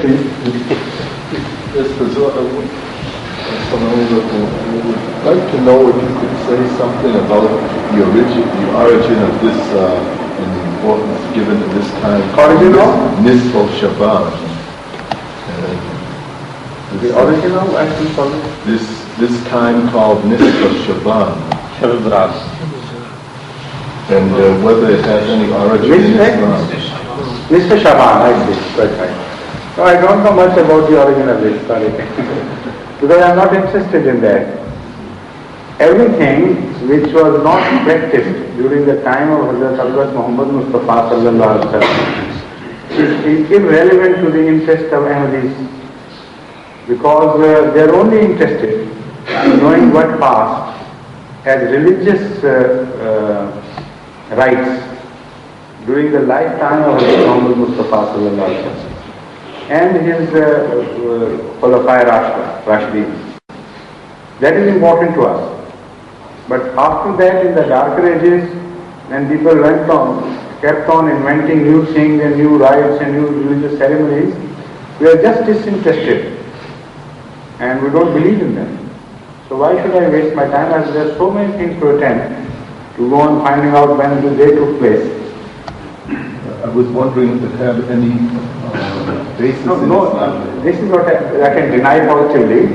please. Yes, I would like to know if you could say something about the origin of this and the importance given to this kind of Origin of? Nisf Shaban. The origin of, actually, sorry? This time called Nisf Shaban. And whether it has any origin in Islam. Nisf Shaban, I see, quite right. So I don't know much about the origin of this, sorry. Because I am not interested in that. Everything which was not practiced during the time of Hazrat Muhammad Mustafa sallallahu alaihi wasallam is irrelevant to the interest of Ahmadis, because they are only interested in knowing what passed as religious rites during the lifetime of Hazrat Muhammad Mustafa sallallahu alaihi wasallam and his Khulafai Rashidin. That is important to us. But after that, in the darker ages, when people kept on inventing new things and new rites and new religious ceremonies, we are just disinterested and we don't believe in them. So why should I waste my time, as there are so many things to attend, to go on finding out when they took place. I was wondering if it had any basis in Islam. This is what I can deny positively.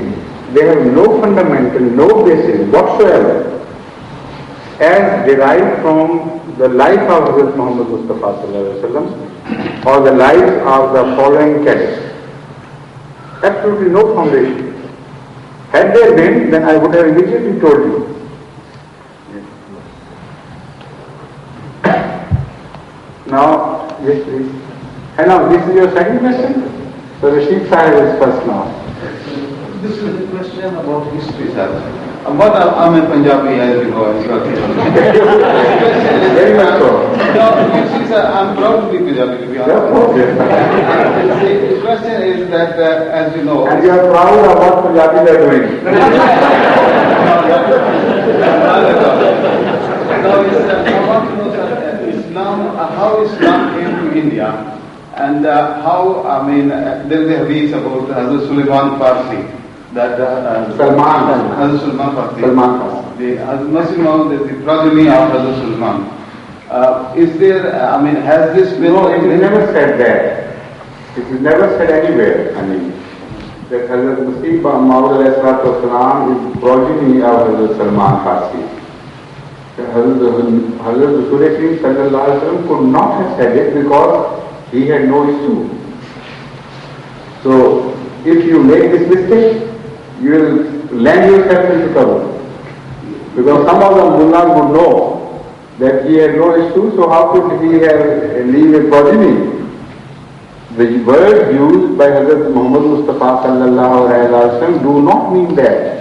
They have no fundamental, no basis whatsoever as derived from the life of Hazrat Muhammad Mustafa sallallahu alaihi wasallam or the lives of the following cadets. Absolutely no foundation. Had there been, then I would have immediately told you. Now, yes please. And now, this is your second question? So Rashid Sahib is first now. This is a question about history, sir. But I'm a Punjabi, as you know. Very much so. No, you see, sir, I'm proud to be Punjabi, to be honest. The question is that, as you know... And you are proud of what Punjabis are doing. I want to know, sir, Islam, how Islam came to India, and how, there is a hadith about Hazrat Sulaiman Farsi, that Hazrat Sulaiman Farsi, as Muslim, the progeny of Hazrat Sulaiman. Is there, has this been... No, it is never said that. It is never said anywhere, that Hazrat Masih Maud is progeny of Hazrat Sulaiman Farsi. Hazrat Rasul sallallahu alaihi wasallam could not have said it because he had no issue. So, if you make this mistake, you will land yourself into trouble. Because some of the mullahs would know that he had no issue, so how could he leave a progeny? The words used by Hazrat Muhammad Mustafa sallallahu alaihi wasallam do not mean that.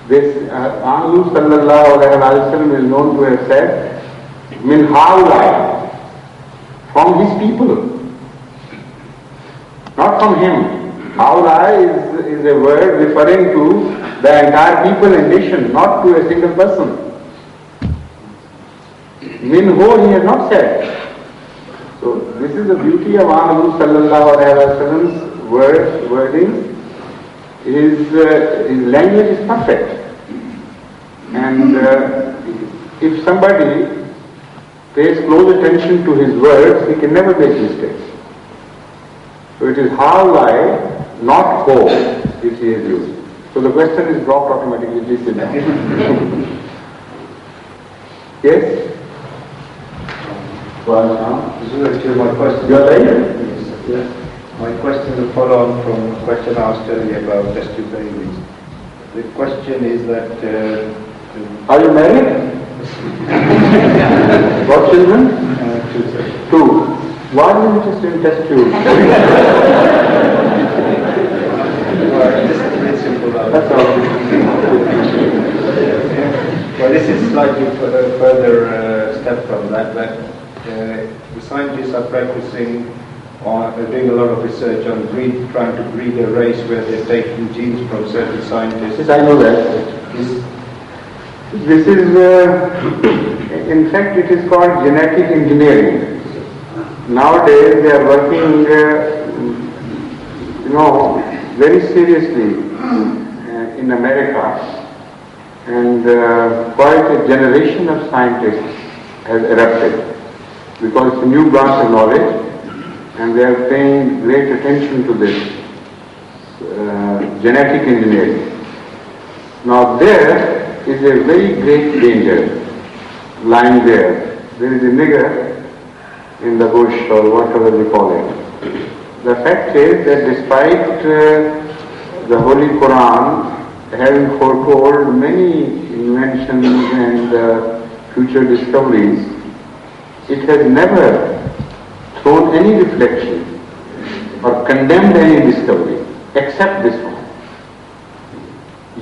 This Anhu sallallahu alaihi wasallam is known to have said, min haulai, from his people, not from him. Haulai is a word referring to the entire people and nation, not to a single person. Minhu he has not said. So this is the beauty of Anhu sallallahu alaihi wasallam's wording. His language is perfect, and if somebody pays close attention to his words, he can never make mistakes. So it is haulai, not ho, which he has used. So the question is dropped automatically. Please sit down. Yes? Well, this is actually my question. You are right? Yes. My question will follow on from the question asked earlier about test tube babies. The question is that... Are you married? What children? Two. Why are you interested in test tubes? This is a bit simple. That's all. Well, this is slightly further step from that, but the scientists are practicing doing a lot of research on trying to breed a race where they're taking genes from certain scientists. Yes, I know that. This is, in fact, it is called genetic engineering. Nowadays, they are working very seriously in America, and quite a generation of scientists has erupted because it's a new branch of knowledge, and they are paying great attention to this genetic engineering. Now there is a very great danger lying there. There is a nigger in the bush, or whatever we call it. The fact is that despite the Holy Quran having foretold many inventions and future discoveries, it has never thrown any reflection or condemned any discovery except this one.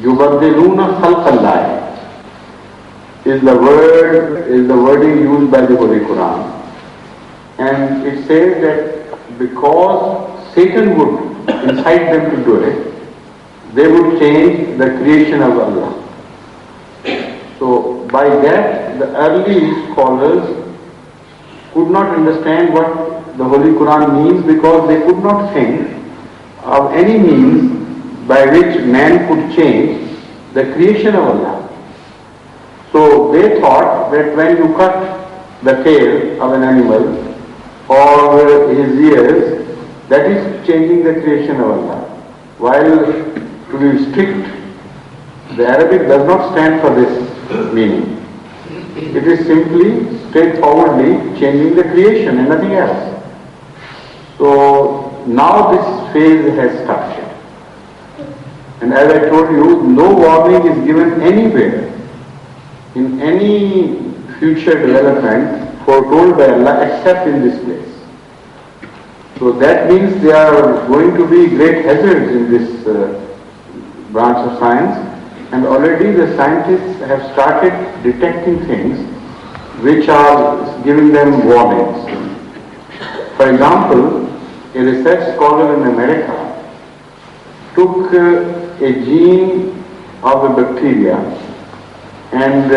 Yubaddiluna khalqallah is the wording used by the Holy Quran, and it says that because Satan would incite them to do it, they would change the creation of Allah. So by that, the early scholars could not understand what the Holy Quran means, because they could not think of any means by which man could change the creation of Allah. So they thought that when you cut the tail of an animal or his ears, that is changing the creation of Allah. While to be strict, the Arabic does not stand for this meaning. It is simply, straightforwardly changing the creation and nothing else. So now this phase has started. And as I told you, no warning is given anywhere in any future development foretold by Allah except in this place. So that means there are going to be great hazards in this branch of science, and already the scientists have started detecting things which are giving them warnings. For example, a research scholar in America took a gene of a bacteria and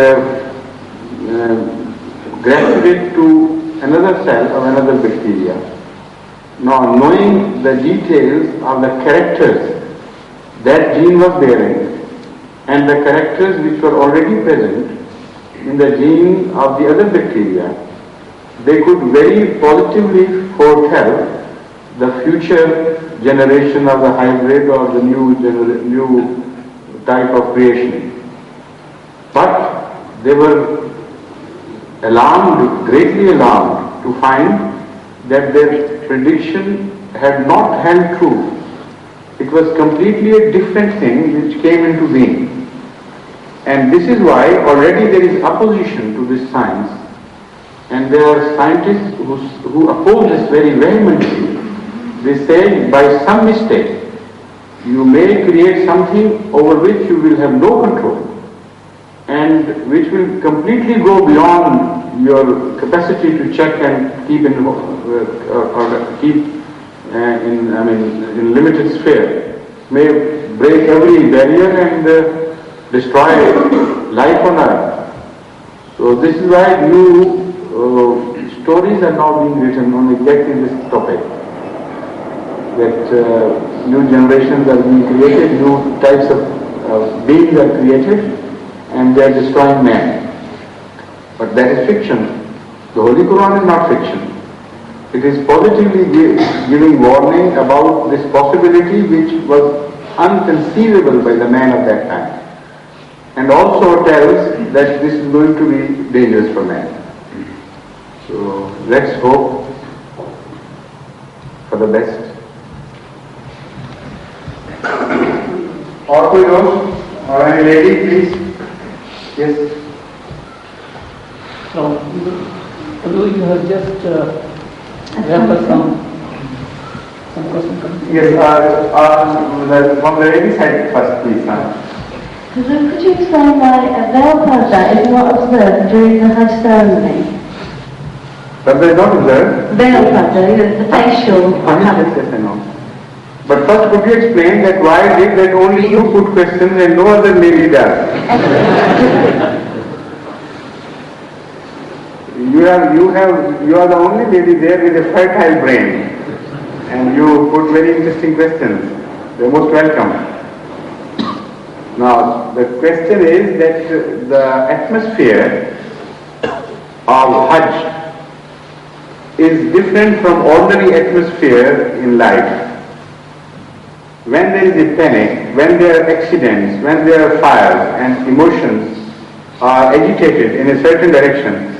grafted it to another cell of another bacteria. Now, knowing the details of the characters that gene was bearing and the characters which were already present in the gene of the other bacteria, they could very positively foretell the future generation of the hybrid or the new type of creation. But they were alarmed, greatly alarmed, to find that their prediction had not held true. It was completely a different thing which came into being. And this is why already there is opposition to this science, and there are scientists who oppose this very vehemently. They say, by some mistake, you may create something over which you will have no control, and which will completely go beyond your capacity to check and keep in limited sphere. May break every barrier and destroy life on earth. So this is why new stories are now being written on exactly this topic. That new generations are being created, new types of beings are created, and they are destroying man. But that is fiction. The Holy Quran is not fiction. It is positively giving warning about this possibility which was unconceivable by the man of that time. And also tells that this is going to be dangerous for man. So let's hope for the best. Or कोई दोस्त or any lady, please. Yes. So, you have just wrapped up some questions. Yes, from the lady side first, please. Could you explain why a veil parda is not observed during the Hajj ceremony? But they don't observe. Veil parda, the facial. Yes, I know. But first, could you explain that why did that only you put questions and no other lady does? You are the only lady there with a fertile brain, and and you put very interesting questions. You're most welcome. Now, the question is that the atmosphere of Hajj is different from ordinary atmosphere in life. When there is a panic, when there are accidents, when there are fires and emotions are agitated in a certain direction,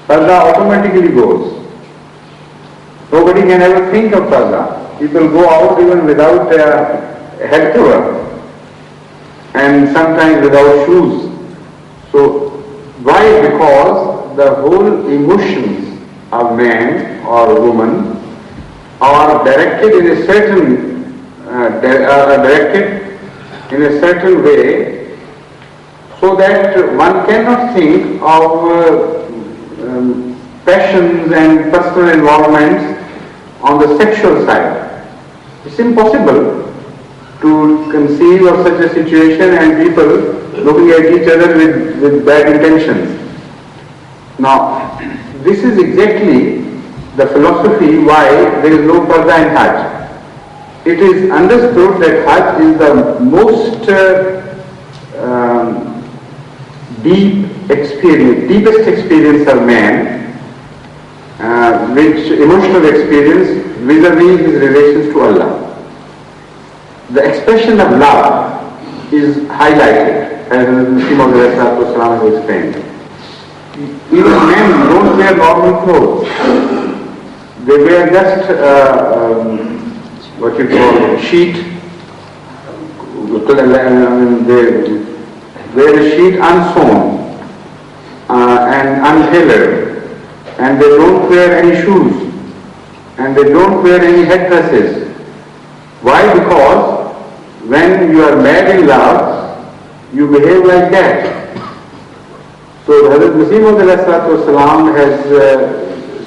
parda automatically goes. Nobody can ever think of parda. People go out even without a head cover and sometimes without shoes. So why? Because the whole emotions of man or woman are directed in a certain way, so that one cannot think of passions and personal involvements on the sexual side. It's impossible to conceive of such a situation and people looking at each other with bad intentions. Now, this is exactly the philosophy why there is no parda in Hajj. It is understood that Hajj is the most deepest experience of man, which emotional experience vis-a-vis his relations to Allah. The expression of love is highlighted, as Muslim Maud has explained. Even men don't wear normal clothes. They wear just what you call sheet. They wear a sheet unsewn and untailored, and they don't wear any shoes, and they don't wear any headdresses. Why? Because when you are mad in love, you behave like that. So Hazrat Masih Maud has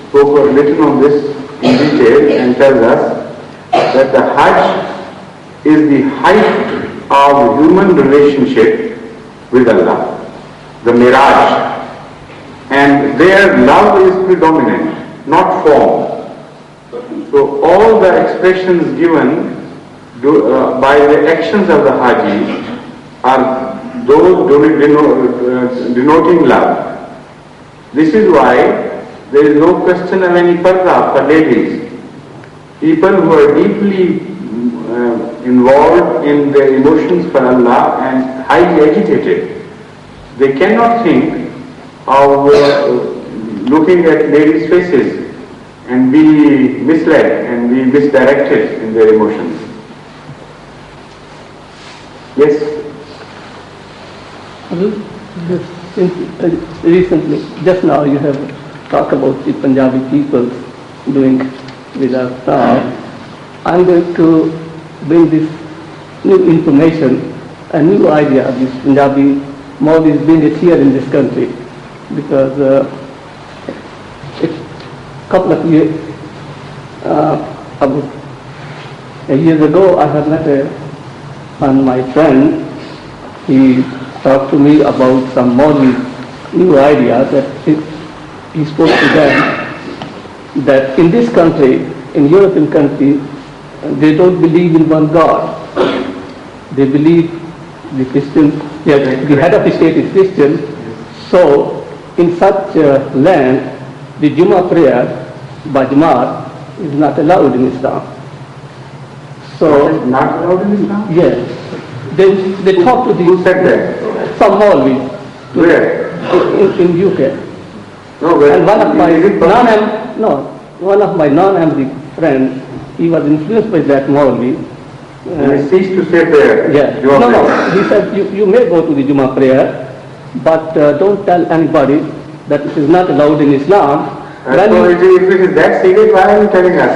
spoken written on this in detail and tells us that the Hajj is the height of human relationship with Allah, the Miraj, and their love is predominant, not form. So all the expressions given by the actions of the Haji are those denoting love. This is why there is no question of any parda for ladies. People who are deeply involved in their emotions for Allah and highly agitated, they cannot think of looking at ladies' faces and be misled and be misdirected in their emotions. Yes? Recently, just now you have talked about the Punjabi people doing without prayer. I'm going to bring this new information, a new idea of this Punjabi Maudis being it here in this country, because a couple of years, about years ago, I had met my friend. He talked to me about some Maudi new idea that he spoke to them that in this country, in European countries, they don't believe in one God. They believe the Christian, the head of the state is Christian. So in such land, the Jummah prayer by Jamaat is not allowed in Islam. So Not allowed in Islam? yes. They talk to the... Who said that? Some Maulvi. Where? In UK. No, where? And one of my Is it possible? one of my non-Amri friends, he was influenced by that Maulvi. He ceased to say prayer. Yeah. You are No. praying. He said you may go to the Jummah prayer, but don't tell anybody that it is not allowed in Islam. So if it is that serious, why are you telling us?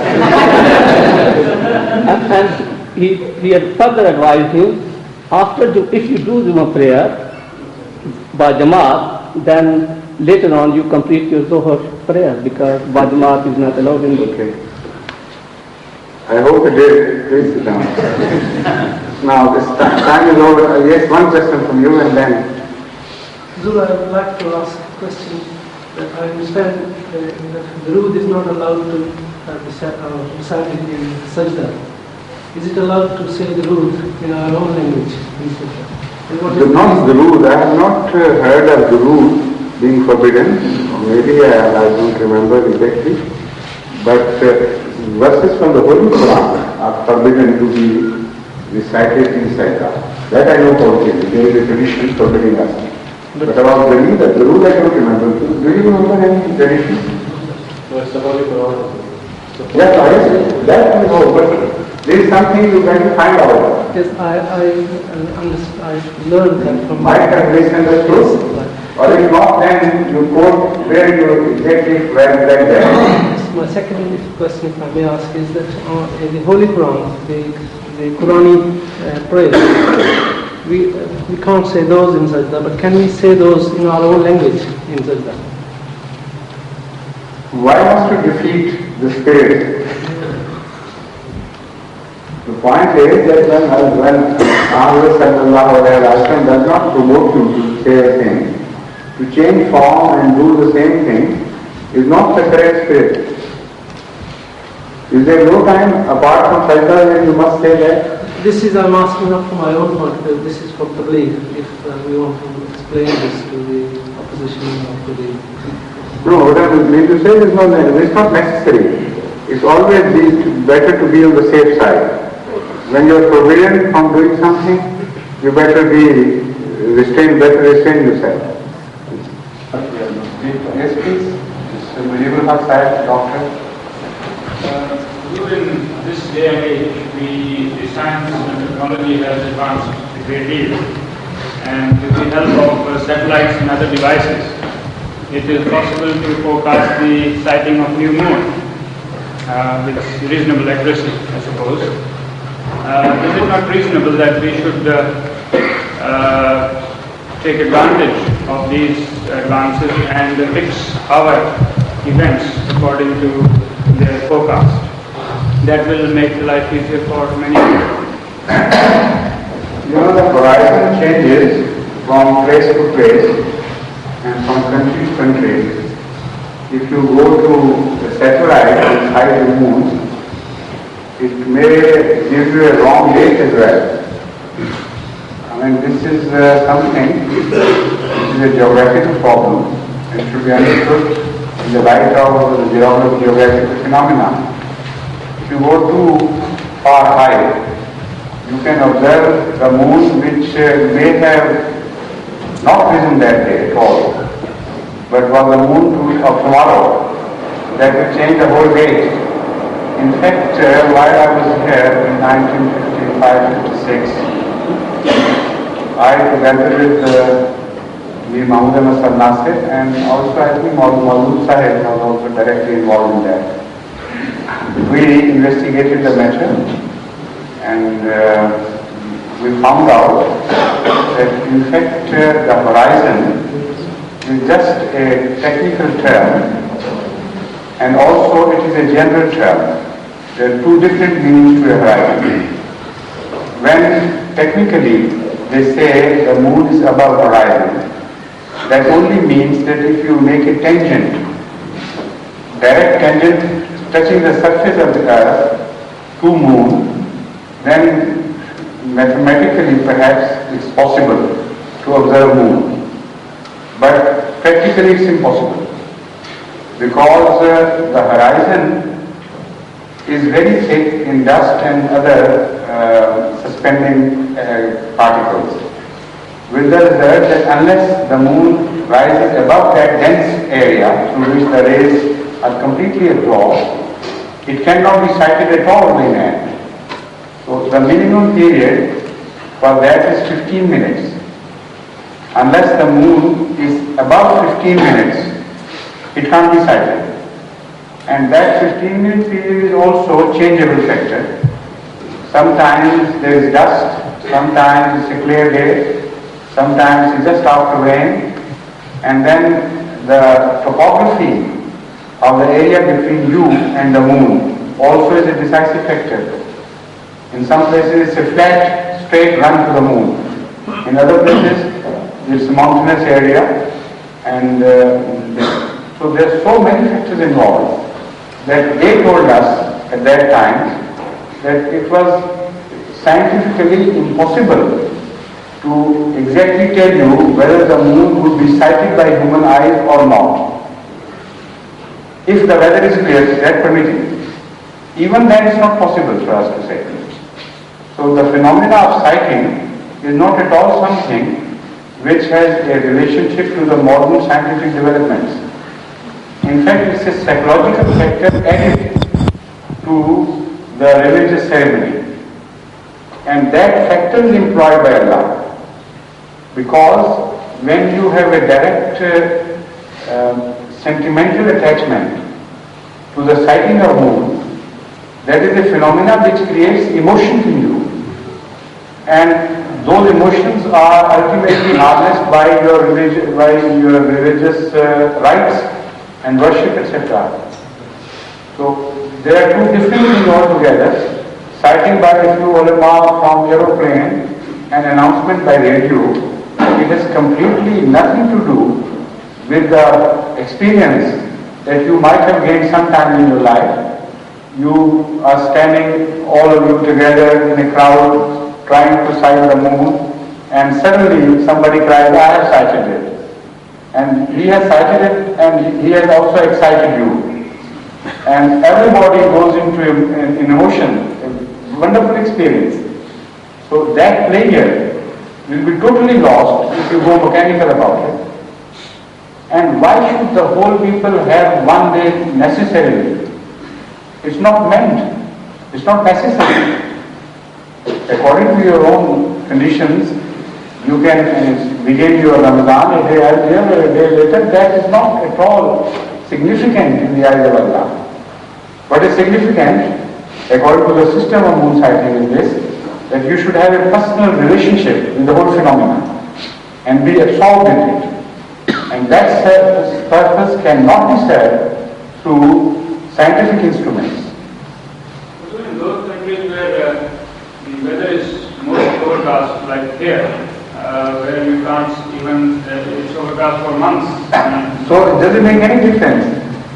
And he had further advised him, if you do Jummah prayer by Jamaat, then later on you complete your Zohar prayer, because by Jamaat is not allowed in the Okay. I hope it did. Please sit down. Now, this time is over. Yes, one question from you and then. Zul, I would like to ask a question that I understand that the road is not allowed to recited in Sajda, is it allowed to say Durood in our own language in Sajda? Not Durood. I have not heard of Durood being forbidden. Maybe I don't remember exactly. But verses from the Holy Quran are forbidden to be recited in Sajda. That I know positively. There is a tradition forbidding us. But about the Durood I don't remember. Do you remember any tradition? No, it's the Holy Quran. Yes, that we know, but there is something you can find out. Yes, I learned that from My translation is true. Or if not, then you quote where you exactly read that. My second question, if I may ask, is that in the Holy Quran, the Quranic prayers, we can't say those in Sajda, but can we say those in our own language in Sajda? Why must you defeat the spirit? The point is that when Allah sallallahu alayhi wa sallam does not promote you to say a thing, to change form and do the same thing is not the correct spirit. Is there no time apart from sajda when you must say that? This is, I'm asking not for my own point, but this is for tabligh, if we want to explain this to the opposition or to the... No, what I mean to say is it's not necessary. It's always better to be on the safe side. When you are forbidden from doing something, you better restrain yourself. Yes, please. Mr. Mujibul Haq Sahib, doctor. Even this day and age, the science and technology has advanced a great deal. And with the help of satellites and other devices, it is possible to forecast the sighting of new moon with reasonable accuracy, I suppose. Is it not reasonable that we should take advantage of these advances and fix our events according to their forecast? That will make life easier for many people. The horizon changes from place to place and from country to country. If you go to the satellite inside the moon, it may give you a wrong date as well. I mean, this is something, this is a geographical problem and should be understood in the light of the geographical phenomena. If you go too far high, you can observe the moon which may have not risen that day at all, but was the moon of tomorrow. That will change the whole date. In fact, while I was here in 1955-56, I, together with the Mahmoud Ahmad Nasir, and also I think Maulud Sahib was also directly involved in that. We investigated the matter and we found out that in fact the horizon is just a technical term and also it is a general term. There are two different meanings to a horizon. When technically they say the moon is above horizon, that only means that if you make a tangent, direct tangent touching the surface of the earth to moon, then mathematically perhaps it's possible to observe moon. But practically it's impossible because the horizon is very thick in dust and other suspending particles. With the result that unless the moon rises above that dense area through which the rays are completely absorbed, it cannot be sighted at all by man. So the minimum period for that is 15 minutes. Unless the moon is above 15 minutes, it can't be sighted. And that 15-minute period is also changeable factor. Sometimes there is dust, sometimes it's a clear day, sometimes it's just after rain, and then the topography of the area between you and the moon also is a decisive factor. In some places it's a flat, straight run to the moon. In other places it's a mountainous area, and so there are so many factors involved that they told us at that time that it was scientifically impossible to exactly tell you whether the moon would be sighted by human eyes or not. If the weather is clear, that permitting. Even then it's not possible for us to say. So the phenomena of sighting is not at all something which has a relationship to the modern scientific developments. In fact, it's a psychological factor added to the religious ceremony. And that factor is employed by Allah. Because when you have a direct sentimental attachment to the sighting of moon, that is a phenomena which creates emotions in you. And those emotions are ultimately harnessed by your religious rites and worship, etc. So there are two different things altogether. Sighting by a few ulama from aeroplane and announcement by radio, it has completely nothing to do with the experience that you might have gained sometime in your life. You are standing, all of you together in a crowd, trying to sight the moon, and suddenly somebody cries, I have sighted it. And he has sighted it, and he has also excited you. And everybody goes into an emotion, a wonderful experience. So that pleasure will be totally lost if you go mechanical about it. And why should the whole people have one day necessarily? It's not meant, it's not necessary. According to your own conditions, you can begin your Ramadan a day earlier or a day later. That is not at all significant in the eyes of Allah. What is significant, according to the system of moon sighting, is this, that you should have a personal relationship with the whole phenomenon and be absorbed in it. And that purpose cannot be served through scientific instruments. So in those countries where the weather is most overcast, like here, where you can't even, it's overcast for months. So it doesn't make any difference.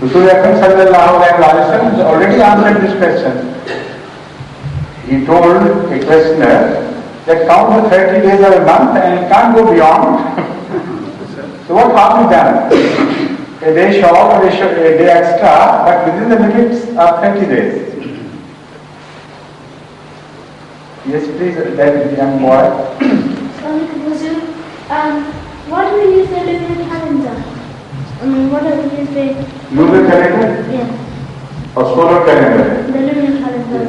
Rasul Akram sallallahu alaihi wasallam has already answered this question. He told a questioner that count the 30 days of a month and it can't go beyond. So what harm is done? A day short or a day extra, but within the limits of 30 days. Yes, please, that young boy. What do we use the lunar calendar? What do we use the... Lunar calendar? Yes. Or solar calendar? The lunar calendar.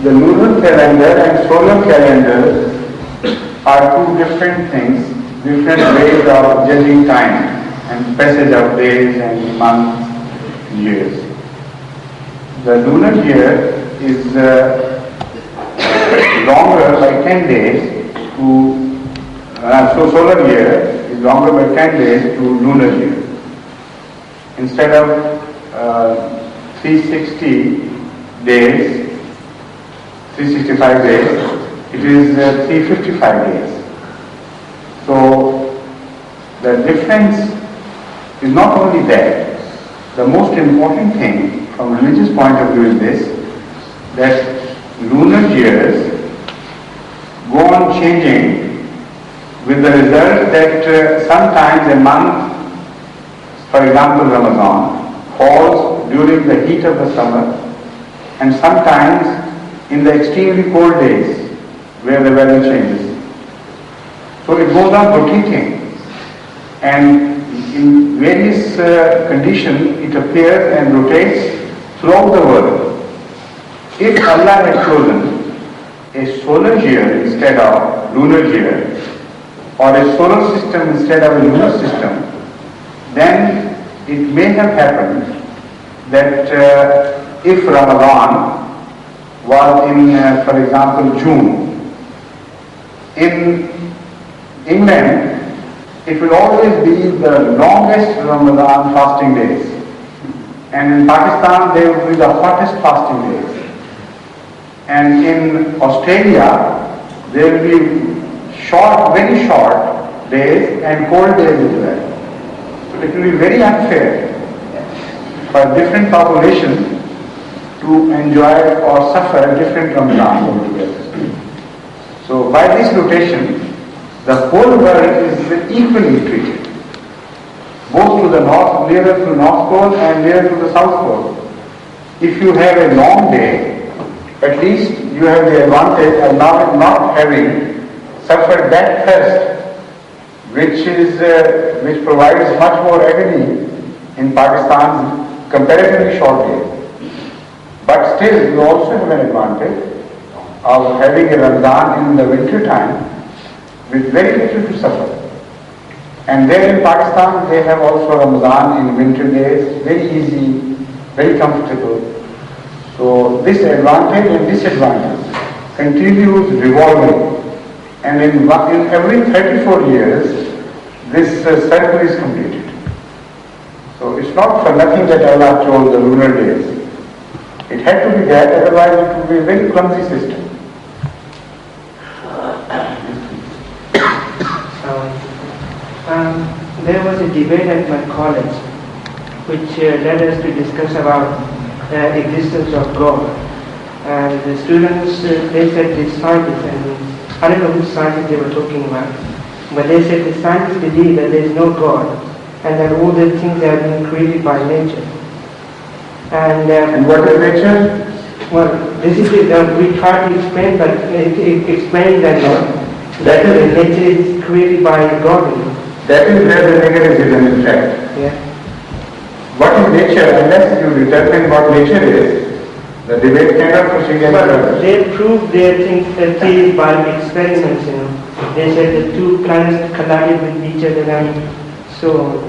The lunar calendar and solar calendar are two different things, different ways of judging time and passage of days and months, years. The lunar year is longer by 10 days to, so solar year is longer by 10 days to lunar year. Instead of 360 days, 365 days, it is 355 days. So the difference is not only that. The most important thing from religious point of view is this, that lunar years go on changing with the result that sometimes a month, for example Ramadan, falls during the heat of the summer and sometimes in the extremely cold days where the weather changes. So it goes on rotating, and in various conditions it appears and rotates throughout the world. If Allah had chosen a solar year instead of lunar year, or a solar system instead of a lunar system, then it may have happened that if Ramadan was in, for example, June, in England, it will always be the longest Ramadan fasting days. And in Pakistan, they will be the hottest fasting days. And in Australia, there will be short, very short days and cold days as well. So it will be very unfair for different populations to enjoy or suffer different Ramadan altogether. So by this rotation, the whole world is equally treated, both to the north, nearer to the North Pole and nearer to the South Pole. If you have a long day, at least you have the advantage of not having suffered that thirst, which provides much more agony in Pakistan's comparatively short day. But still, you also have an advantage of having a Ramadan in the winter time with very little to suffer. And there in Pakistan, they have also Ramadan in winter days, very easy, very comfortable. So this advantage and disadvantage continues revolving. And in every 34 years, this cycle is completed. So it's not for nothing that Allah chose the lunar days. It had to be that, otherwise it would be a very clumsy system. There was a debate at my college which led us to discuss about the existence of God. And the students, they said the scientists, and I don't know which scientists they were talking about, but they said the scientists believe that there is no God and that all the things have been created by nature. And what is nature? Well, this is we try to explain, but it explains that nature is created by God. That is where the negativism is fact. Yeah. What is nature? Unless you determine what nature is, the debate cannot proceed any further. They proved their theory by experiments. They said the two planets collided with each other, and so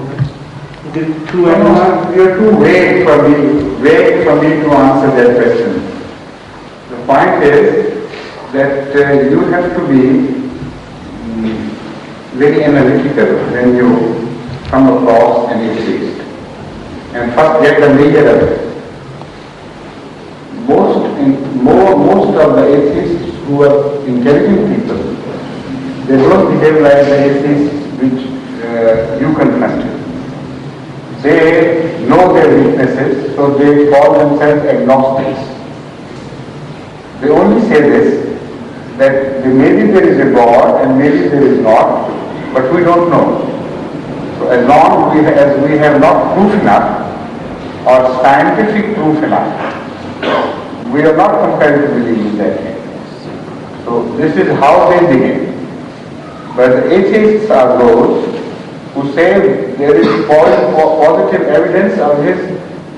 the two animals. You are too vague for me to answer that question. The point is that you have to be very analytical when you come across an atheist and first get the nature of it. Most of the atheists who are intelligent people, they don't behave like the atheists which you confronted. They know their weaknesses, so they call themselves agnostics. They only say this, that maybe there is a God and maybe there is not, but we don't know. So as long as we have not proof enough or scientific proof enough, we are not compelled to believe in that thing. So this is how they begin. But the atheists are those who say there is positive evidence of his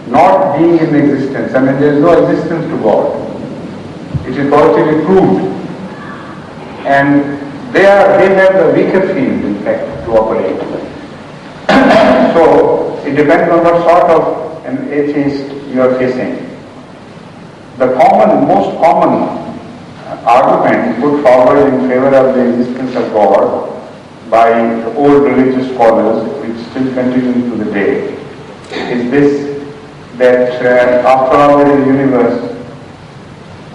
not being in existence. I mean, there is no existence to God. It is positively proved. And they have the weaker field, in fact, to operate. So it depends on what sort of an atheist you are facing. The most common argument put forward in favor of the existence of God by the old religious scholars, which still continues to the day, is this, that after all there is a universe.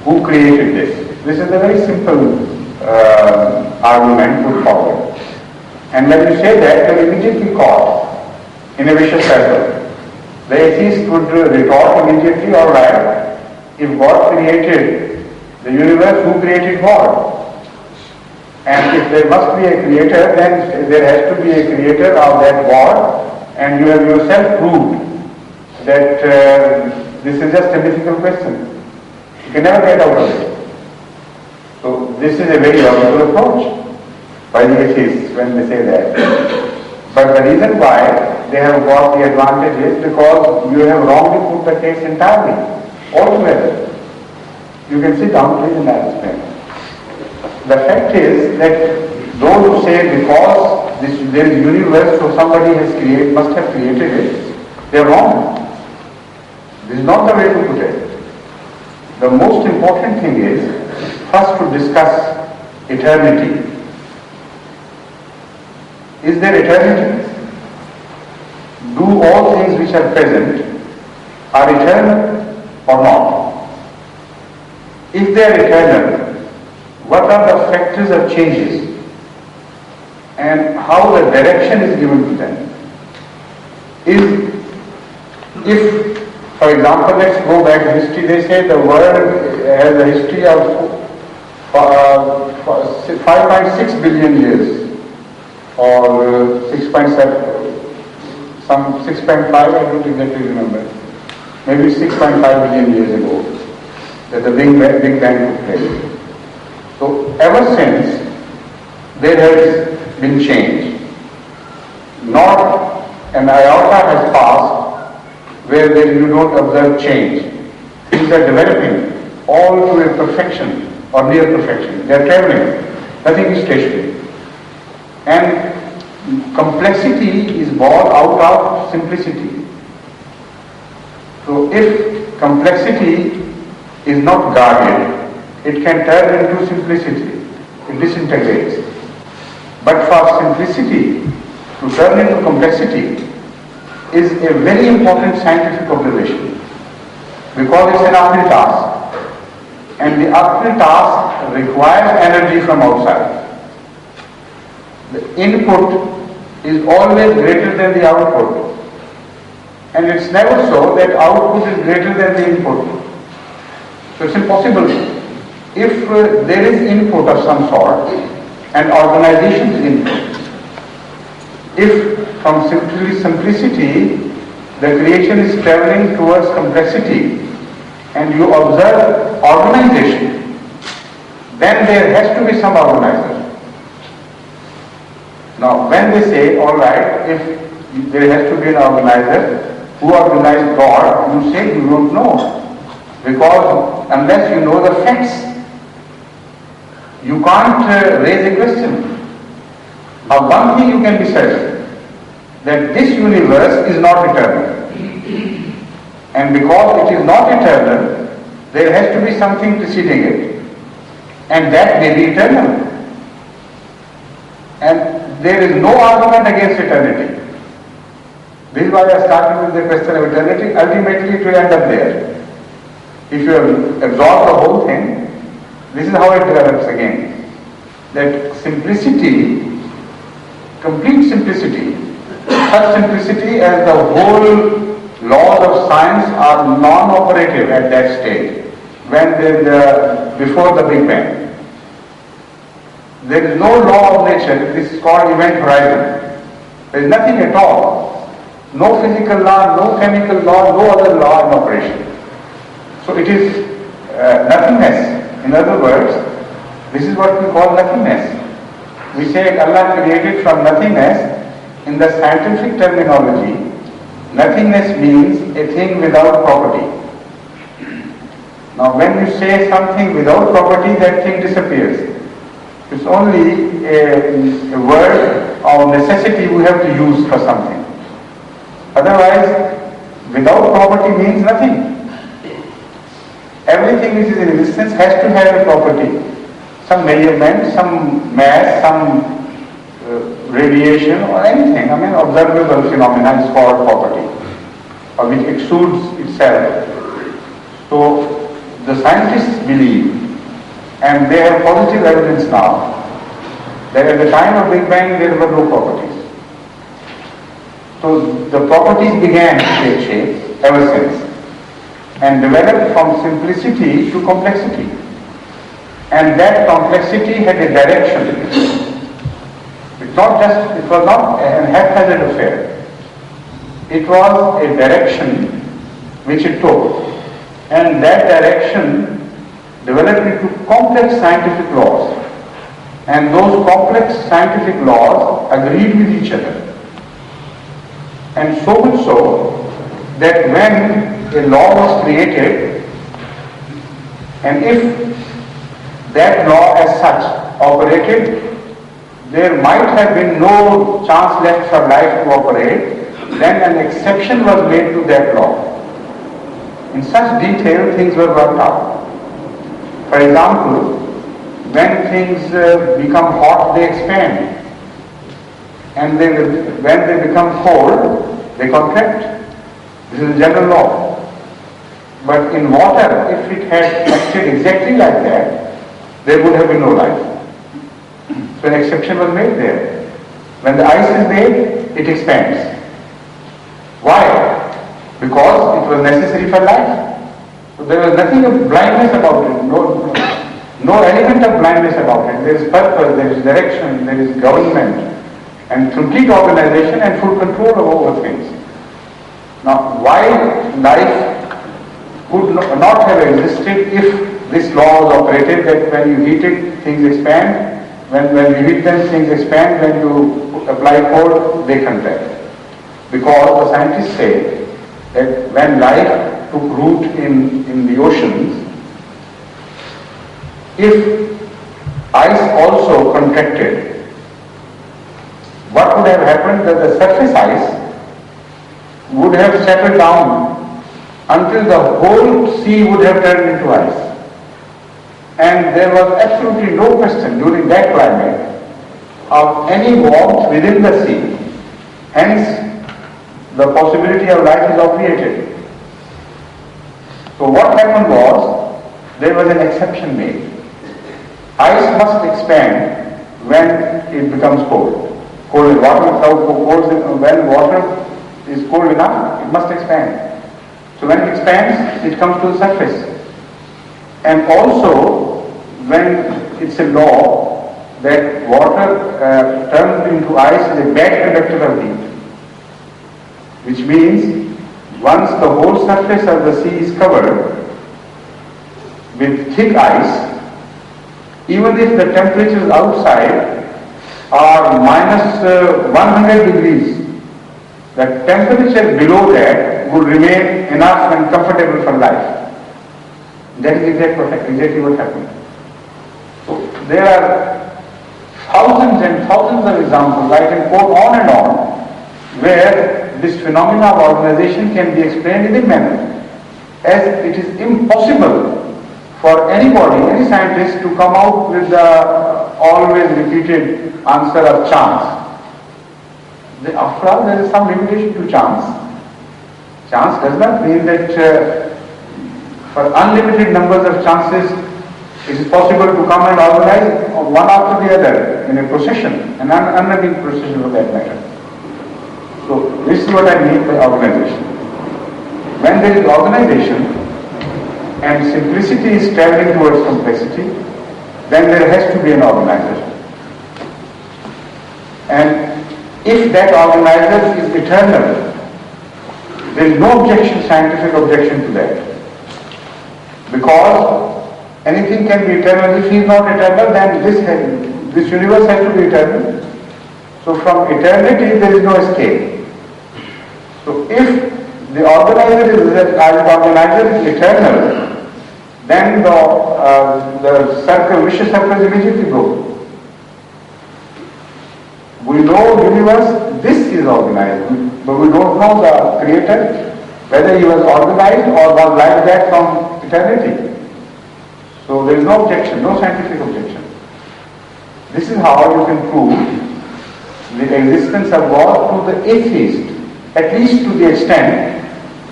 Who created this? This is a very simple argument put forward. And when you say that, you are immediately caught in a vicious circle. The atheist would retort immediately, all right, if God created the universe, who created God? And if there must be a creator, then there has to be a creator of that God, and you have yourself proved that this is just a difficult question. You can never get out of it. So this is a very logical approach by the atheists when they say that. But the reason why they have got the advantage is because you have wrongly put the case entirely, altogether. You can sit down, please, and I'll explain. The fact is that those who say because there is universe, so somebody must have created it, they are wrong. This is not the way to put it. The most important thing is first to discuss eternity. Is there eternity? Do all things which are present are eternal or not? If they are eternal, what are the factors of changes and how the direction is given to them? If For example, let's go back to history. They say the world has a history of 5.6 billion years, or 6.7, some 6.5, I don't exactly remember. Maybe 6.5 billion years ago, that the Big Bang took place. So ever since, there has been change. Not an iota has passed where you don't observe change. Things are developing all to a perfection or near perfection. They are traveling. Nothing is stationary. And complexity is born out of simplicity. So if complexity is not guarded, it can turn into simplicity. It disintegrates. But for simplicity to turn into complexity is a very important scientific observation, because it's an uphill task. And the uphill task requires energy from outside. The input is always greater than the output. And it's never so that output is greater than the input. So it's impossible. If there is input of some sort and organization is input, if from simplicity the creation is traveling towards complexity and you observe organization, then there has to be some organizer. Now when they say, all right, if there has to be an organizer, who organized God, you say you don't know. Because unless you know the facts, you can't raise a question. Now one thing you can be certain, that this universe is not eternal. And because it is not eternal, there has to be something preceding it. And that may be eternal. And there is no argument against eternity. This is why I started with the question of eternity. Ultimately it will end up there. If you have absorbed the whole thing, this is how it develops again. That simplicity, complete simplicity, such simplicity as the whole laws of science are non-operative at that stage, when before the Big Bang. There is no law of nature. This is called event horizon. There is nothing at all. No physical law, no chemical law, no other law in operation. So it is nothingness. In other words, this is what we call nothingness. We say Allah created from nothingness. In the scientific terminology, nothingness means a thing without property. Now when you say something without property, that thing disappears. It's only a word of necessity we have to use for something. Otherwise, without property means nothing. Everything which is in existence has to have a property. Some measurement, some mass, some radiation or anything. I mean, observable phenomena is called property, or which exudes itself. So the scientists believe, and they have positive evidence now, that at the time of Big Bang there were no properties. So the properties began to take shape ever since and developed from simplicity to complexity. And that complexity had a direction. It was not a haphazard affair. It was a direction which it took. And that direction developed into complex scientific laws. And those complex scientific laws agreed with each other. And so much so that when a law was created, and if that law as such operated, there might have been no chance left for life to operate, then an exception was made to that law. In such detail, things were worked out. For example, when things become hot, they expand. And when they become cold, they contract. This is a general law. But in water, if it had acted exactly like that, there would have been no life. So an exception was made there. When the ice is made, it expands. Why? because it was necessary for life. So there was nothing of blindness about it, no element of blindness about it. There is purpose, there is direction, there is government, and complete organization and full control over things. Now, why life could not have existed if this law was operated that when you heat it, things expand, when you heat them, things expand, when you apply cold, they contract. Because the scientists say that when life took root in the oceans, if ice also contracted, what would have happened? That the surface ice would have settled down until the whole sea would have turned into ice. And there was absolutely no question during that climate of any warmth within the sea. Hence, the possibility of life is obviated. So what happened was, there was an exception made. Ice must expand when it becomes cold. Cold water, when water is cold enough, it must expand. So when it expands, it comes to the surface. And also, when it's a law that water turned into ice is a bad conductor of heat, which means once the whole surface of the sea is covered with thick ice, even if the temperatures outside are minus 100 degrees, the temperature below that would remain enough and comfortable for life. That is exactly what happened. So there are thousands and thousands of examples, I can quote on and on, where this phenomena of organization can be explained in a manner as it is impossible for anybody, any scientist, to come out with the always repeated answer of chance. After all, there is some limitation to chance. Chance does not mean that for unlimited numbers of chances it is possible to come and organize one after the other in a procession, an unending procession for that matter. So this is what I mean by organization. When there is organization and simplicity is traveling towards complexity, then there has to be an organizer. And if that organizer is eternal, there is no objection, scientific objection to that. Because anything can be eternal. If he is not eternal, then this universe has to be eternal. So from eternity there is no escape. So if the organizer is eternal, then the circle, vicious circle is immediately broken. We know universe, this is organized, but we don't know the creator, whether he was organized or was like that from eternity. So there is no objection, no scientific objection. This is how you can prove the existence of God to the atheist, at least to the extent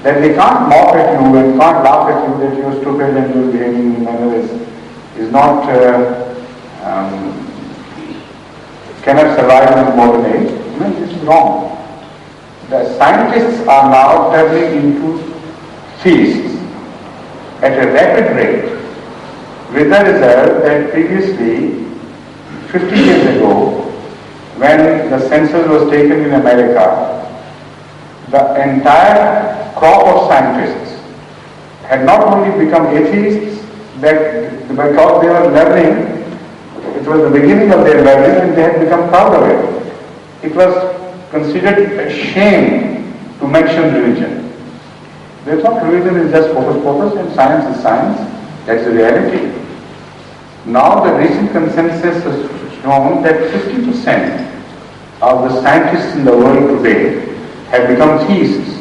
that they can't mock at you and can't laugh at you that you're stupid and you're behaving in manner is not cannot survive in the modern age. No, this is wrong. The scientists are now turning into theists at a rapid rate, with the result that previously, 50 years ago, when the census was taken in America, the entire crop of scientists had not only become atheists, that because they were learning, it was the beginning of their learning and they had become proud of it. It was considered a shame to mention religion. They thought religion is just focus and science is science. That's the reality. Now the recent consensus has shown that 50% of the scientists in the world today have become theists.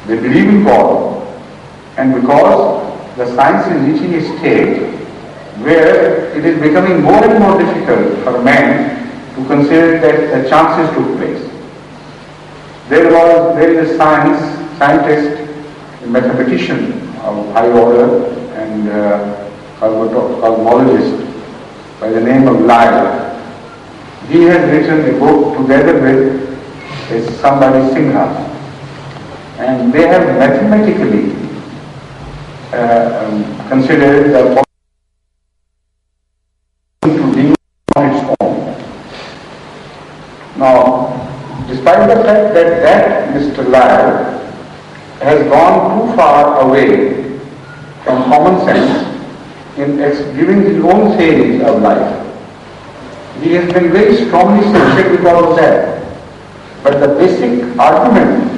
They believe in God, and because the science is reaching a stage where it is becoming more and more difficult for man to consider that the chances took place. There is a scientist, a mathematician of high order and cosmologist by the name of Lyle. He has written a book together with somebody Singha. and they have mathematically considered the to be on its own. Now, despite the fact that Mr. Lyle has gone too far away from common sense in giving his own theories of life, he has been very strongly censored because of that. But the basic argument,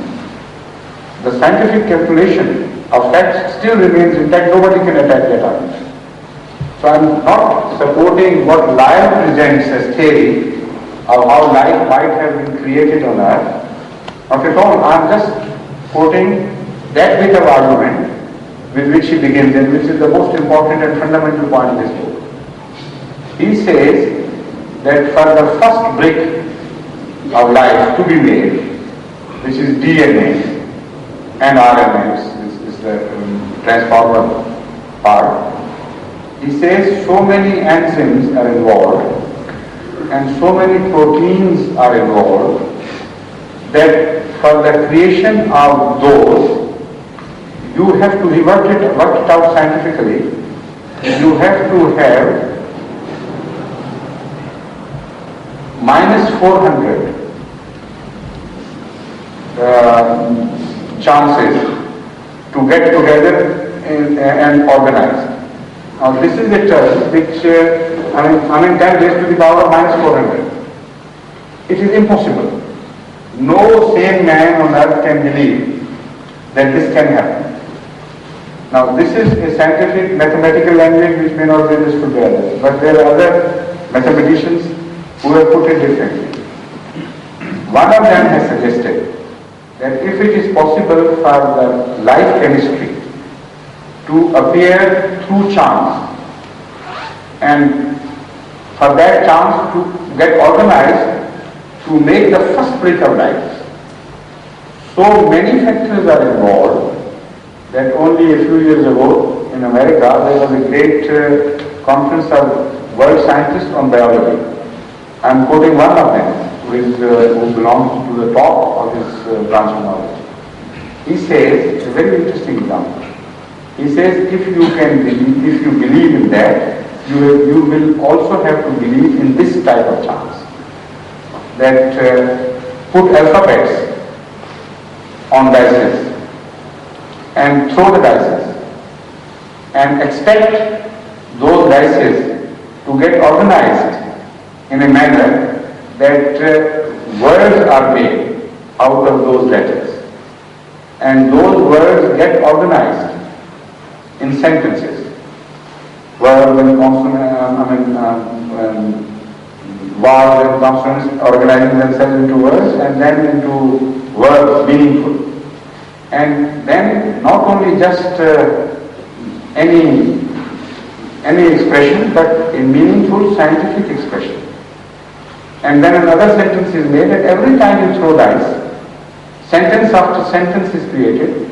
the scientific calculation of facts still remains intact. Nobody can attack that argument. So I am not supporting what Lyle presents as theory of how life might have been created on Earth. Not at all. I am just quoting that bit of argument with which he begins and which is the most important and fundamental point in this book. He says that for the first brick of life to be made, which is DNA and RNA, is the transformer part, he says so many enzymes are involved and so many proteins are involved that for the creation of those, you have to work it out scientifically. You have to have minus 400 chances to get together and organize. Now this is a term which, 10 raised to the power minus 400. It is impossible. No sane man on earth can believe that this can happen. Now this is a scientific mathematical language which may not be understood by others, but there are other mathematicians who have put it differently. One of them has suggested that if it is possible for the life chemistry to appear through chance and for that chance to get organized to make the first brick of life, so many factors are involved that only a few years ago in America there was a great conference of world scientists on biology. I am quoting one of them who belongs to the top of his branch of knowledge. He says, it's a very interesting example. He says if you believe in that, you will also have to believe in this type of chance. That put alphabets on dices and throw the dices and expect those dices to get organized in a manner that words are made out of those letters, and those words get organized in sentences. Verb and consonant, vowels and consonants organizing themselves into words and then into words meaningful. And then not only just any expression, but a meaningful scientific expression. And then another sentence is made, and every time you throw dice, sentence after sentence is created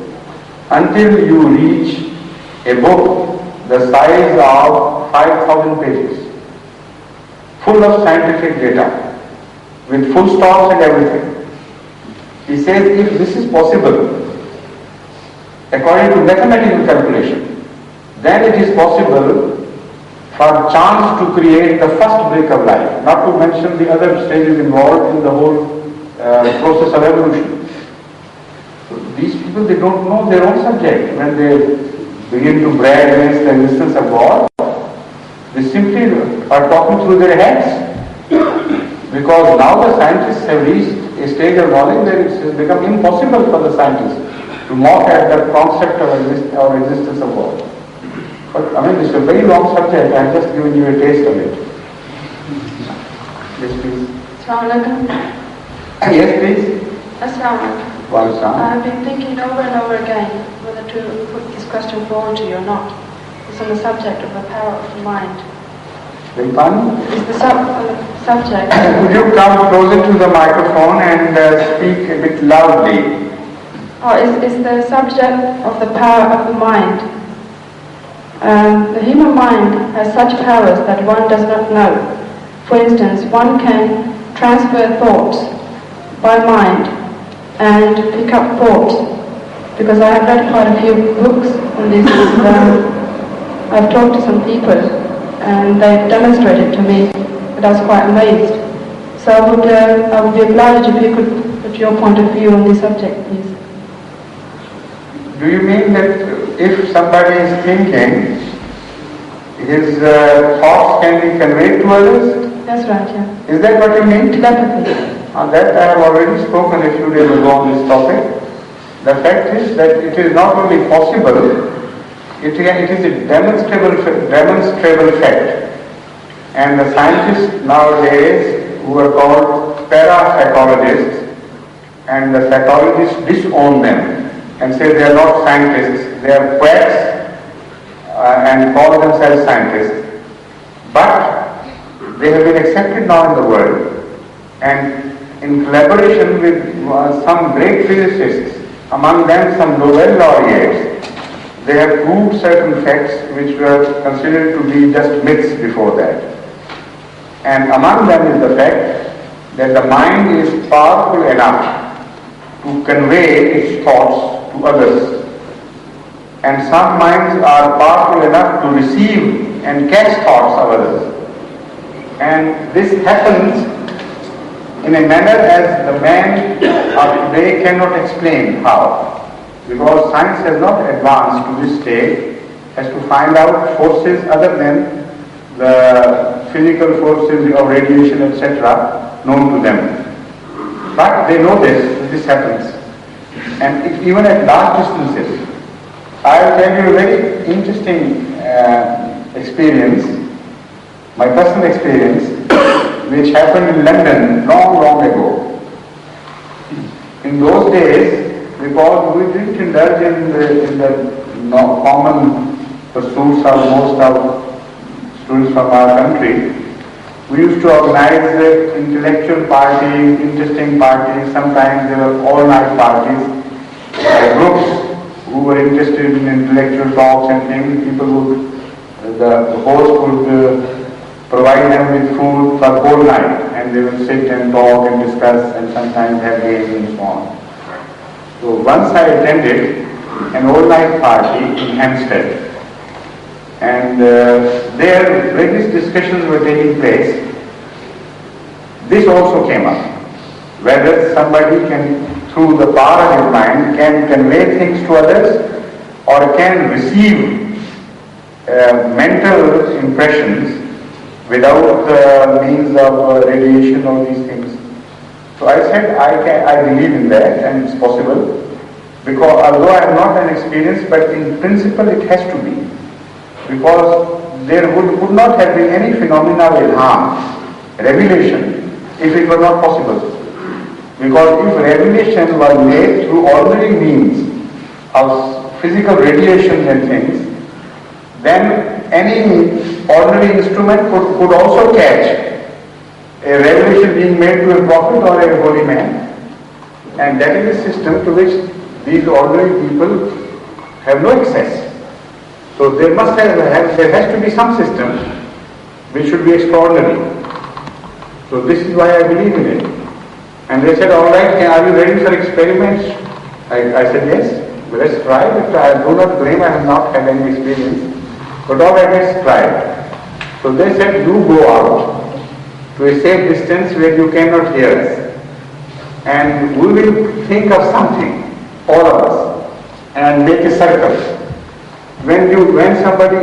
until you reach a book the size of 5,000 pages, full of scientific data, with full stops and everything. He says if this is possible, according to mathematical calculation, then it is possible for chance to create the first brick of life, not to mention the other stages involved in the whole process of evolution. So these people, they don't know their own subject. When they begin to brag against the existence of God, they simply are talking through their heads. Because now the scientists have reached a stage of knowledge where it has become impossible for the scientists to mock at the concept of existence of God. But this is a very long subject. I have just given you a taste of it. Yes, please. Assalamu alaikum. Yes, please. Assalamu alaikum. I've been thinking over and over again whether to put this question forward to you or not. It's on the subject of the power of the mind. Beg pardon? It's the subject. Could you come closer to the microphone and speak a bit loudly? It's the subject of the power of the mind. The human mind has such powers that one does not know. For instance, one can transfer thoughts by mind and pick up thoughts because I have read quite a few books on this. I've talked to some people and they've demonstrated to me, and I was quite amazed. So I would be obliged if you could put your point of view on this subject, please. Do you mean that if somebody is thinking, his thoughts can be conveyed to others? That's right, yeah. Is that what you mean? Telepathy. On that I have already spoken a few days ago on this topic. The fact is that it is not only possible, it is a demonstrable fact. And the scientists nowadays, who are called parapsychologists, and the psychologists disown them and say they are not scientists, they are quacks and call themselves scientists. But they have been accepted now in the world, and in collaboration with some great physicists, among them some Nobel laureates, they have proved certain facts which were considered to be just myths before that. And among them is the fact that the mind is powerful enough to convey its thoughts to others. And some minds are powerful enough to receive and catch thoughts of others. And this happens in a manner as the man of today cannot explain how. Because science has not advanced to this stage as to find out forces other than the physical forces of radiation, etc., known to them. But they know this happens. And even at large distances. I'll tell you a very interesting experience, my personal experience, which happened in London long ago. In those days, because we didn't indulge in the common pursuits of most of students from our country, we used to organize intellectual parties, interesting parties. Sometimes there were all-night parties. Groups who were interested in intellectual talks and things, the host would provide them with food for the whole night, and they would sit and talk and discuss and sometimes have games and so on. So once I attended an all-night party in Hampstead, and there various discussions were taking place. This also came up, whether somebody can, through the power of his mind, can convey things to others or can receive mental impressions without the means of radiation or these things. So I said I believe in that and it's possible, because although I have not an experience, but in principle it has to be, because there would not have been any phenomena with harm, revelation, if it were not possible. Because if revelation was made through ordinary means of physical radiation and things, then any ordinary instrument could also catch a revelation being made to a prophet or a holy man. And that is a system to which these ordinary people have no access. So there has to be some system which should be extraordinary. So this is why I believe in it. And they said, all right, are you ready for experiments? I said, yes, let's try. But I do not claim I have not had any experience. But all right, let's try. So they said, you go out to a safe distance where you cannot hear us. And we will think of something, all of us, and make a circle. When somebody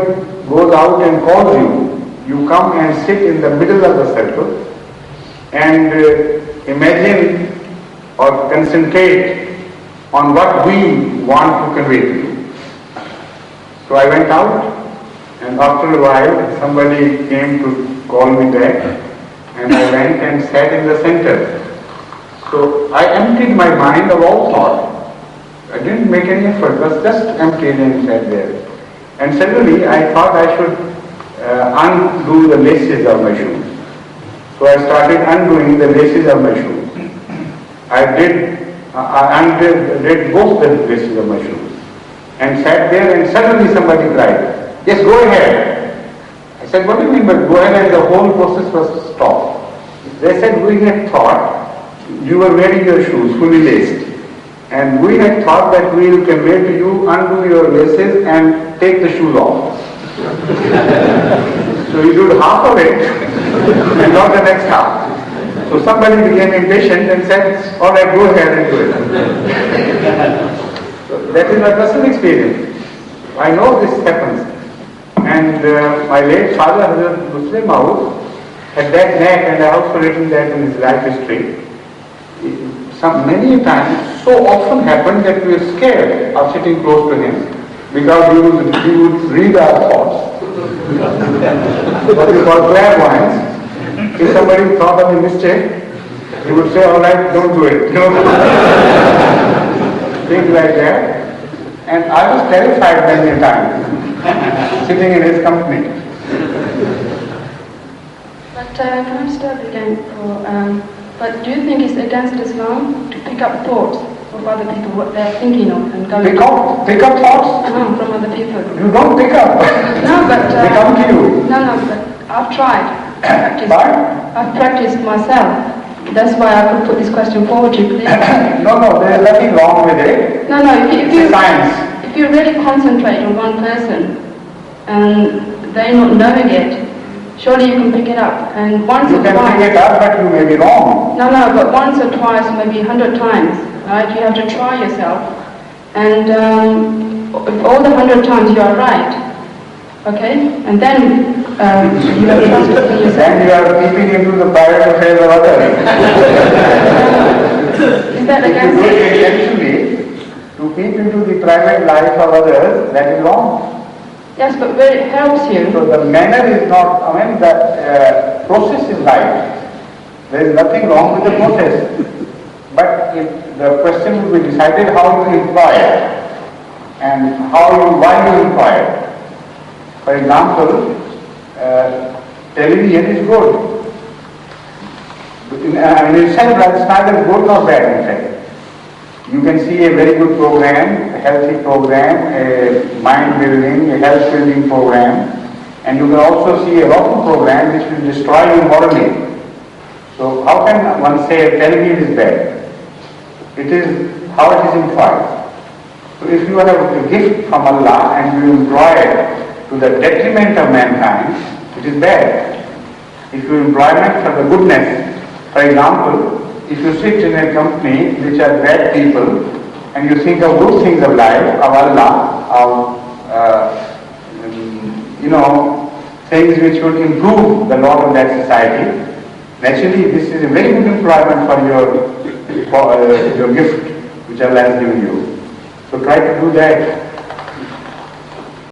goes out and calls you, you come and sit in the middle of the circle and imagine or concentrate on what we want to convey to you. So I went out, and after a while somebody came to call me back, and I went and sat in the center. So I emptied my mind of all thought. I didn't make any effort, was just emptied and sat there. And suddenly I thought I should undo the laces of my shoes. So I started undoing the laces of my shoes. I undid both the laces of my shoes and sat there, and suddenly somebody cried, yes, go ahead. I said, what do you mean by go ahead? And the whole process was stopped. They said, we had thought you were wearing your shoes fully laced And we had thought that we will convey to you, undo your laces and take the shoes off. So you did half of it and not the next half. So somebody became impatient and said, all right, go ahead and do it. So that is my personal experience. I know this happens. And my late father, Hazrat Muslim Maud, had that neck, and I also written that in his life history. Many times, so often happened that we were scared of sitting close to him because he would read our thoughts. What we call clairvoyance. If somebody thought of a mistake, he would say, all right, don't do it. Things like that. And I was terrified many times, sitting in his company. But can I start again? But do you think it's against Islam to pick up thoughts of other people, what they're thinking of, and go pick up thoughts? No, from other people. You don't pick up. No, but they come to you. No, but I've tried. I've practiced myself. That's why I could put this question forward to you, please. No, there is nothing wrong with it. No, if you science. If you really concentrate on one person and they're not knowing it, surely you can pick it up. And once or twice. You can pick it up, but you may be wrong. No, but once or twice, maybe 100 times, right? You have to try yourself. And if all the 100 times you are right, okay? And then you have trust in yourself. Then you are peeping into the private affairs of others. Is that against it? Intentionally, to peep into the private life of others, that is wrong. Yes, but where it helps you. So the manner is not, the process is right. There is nothing wrong with the process. But if the question will be decided how you employ it and why you employ it. For example, television is good. In itself, it's neither good nor bad in fact. You can see a very good program, a healthy program, a mind-building, a health-building program, and you can also see a rotten program which will destroy you morally. So how can one say television is bad? It is how it is employed. So if you have a gift from Allah and you employ it to the detriment of mankind, it is bad. If you employ it for the goodness, for example, if you sit in a company which are bad people and you think of good things of life, of Allah, of things which would improve the lot of that society, naturally this is a very good employment for your gift which Allah has given you. So try to do that.